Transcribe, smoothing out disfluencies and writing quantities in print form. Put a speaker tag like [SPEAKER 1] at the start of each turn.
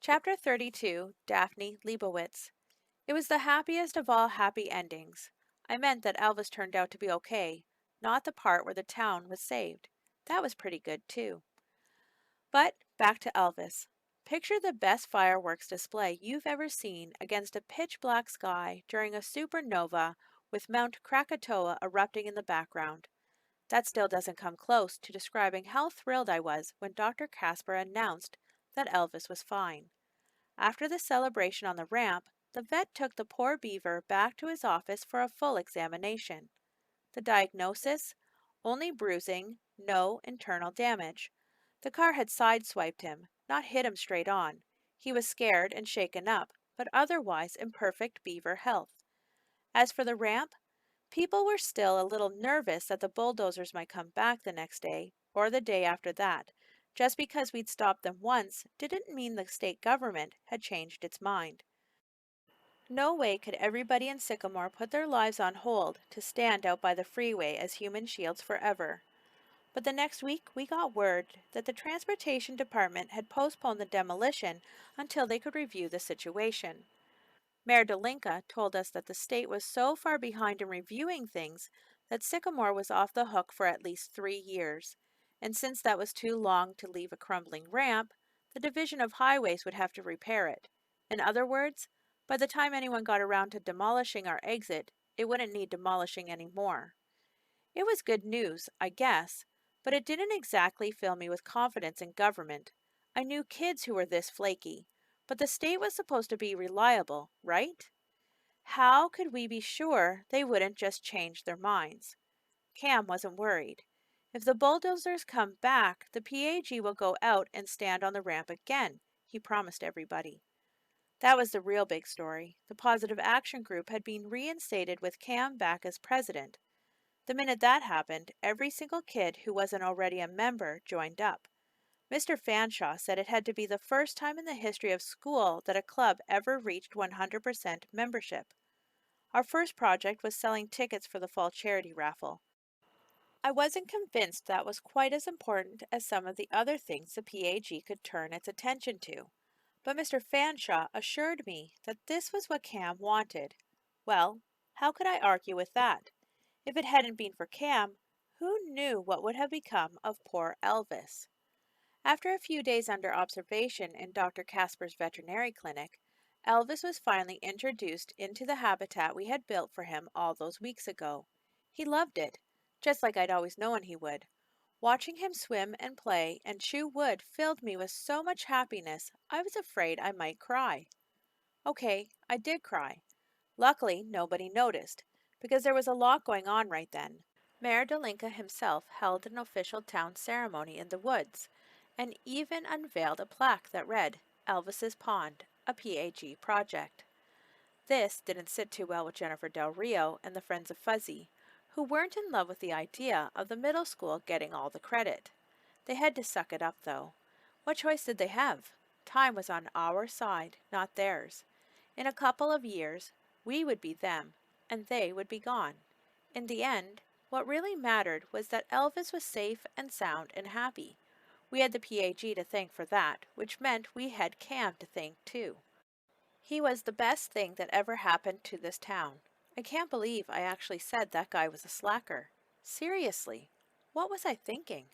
[SPEAKER 1] Chapter 32, Daphne Leibowitz. It was the happiest of all happy endings. I meant that Elvis turned out to be okay, not the part where the town was saved. That was pretty good, too. But back to Elvis. Picture the best fireworks display you've ever seen against a pitch black sky during a supernova with Mount Krakatoa erupting in the background. That still doesn't come close to describing how thrilled I was when Dr. Casper announced that Elvis was fine. After the celebration on the ramp, the vet took the poor beaver back to his office for a full examination. The diagnosis? Only bruising, no internal damage. The car had sideswiped him, not hit him straight on. He was scared and shaken up, but otherwise in perfect beaver health. As for the ramp, people were still a little nervous that the bulldozers might come back the next day, or the day after that. Just because we'd stopped them once didn't mean the state government had changed its mind. No way could everybody in Sycamore put their lives on hold to stand out by the freeway as human shields forever. But the next week we got word that the Transportation Department had postponed the demolition until they could review the situation. Mayor Delinka told us that the state was so far behind in reviewing things that Sycamore was off the hook for at least 3 years. And since that was too long to leave a crumbling ramp, the Division of Highways would have to repair it. In other words, by the time anyone got around to demolishing our exit, it wouldn't need demolishing anymore. It was good news, I guess, but it didn't exactly fill me with confidence in government. I knew kids who were this flaky, but the state was supposed to be reliable, right? How could we be sure they wouldn't just change their minds? Cam wasn't worried. If the bulldozers come back, the PAG will go out and stand on the ramp again, he promised everybody. That was the real big story. The Positive Action Group had been reinstated with Cam back as president. The minute that happened, every single kid who wasn't already a member joined up. Mr. Fanshawe said it had to be the first time in the history of school that a club ever reached 100% membership. Our first project was selling tickets for the fall charity raffle. I wasn't convinced that was quite as important as some of the other things the PAG could turn its attention to, but Mr. Fanshawe assured me that this was what Cam wanted. Well, how could I argue with that? If it hadn't been for Cam, who knew what would have become of poor Elvis? After a few days under observation in Dr. Casper's veterinary clinic, Elvis was finally introduced into the habitat we had built for him all those weeks ago. He loved it, just like I'd always known he would. Watching him swim and play and chew wood filled me with so much happiness I was afraid I might cry. Okay, I did cry. Luckily, nobody noticed, because there was a lot going on right then. Mayor Delinka himself held an official town ceremony in the woods, and even unveiled a plaque that read, Elvis's Pond, a PAG project. This didn't sit too well with Jennifer Del Rio and the Friends of Fuzzy, who weren't in love with the idea of the middle school getting all the credit. They had to suck it up, though. What choice did they have? Time was on our side, not theirs. In a couple of years, we would be them, and they would be gone. In the end, what really mattered was that Elvis was safe and sound and happy. We had the PAG to thank for that, which meant we had Cam to thank too. He was the best thing that ever happened to this town. I can't believe I actually said that guy was a slacker. Seriously, what was I thinking?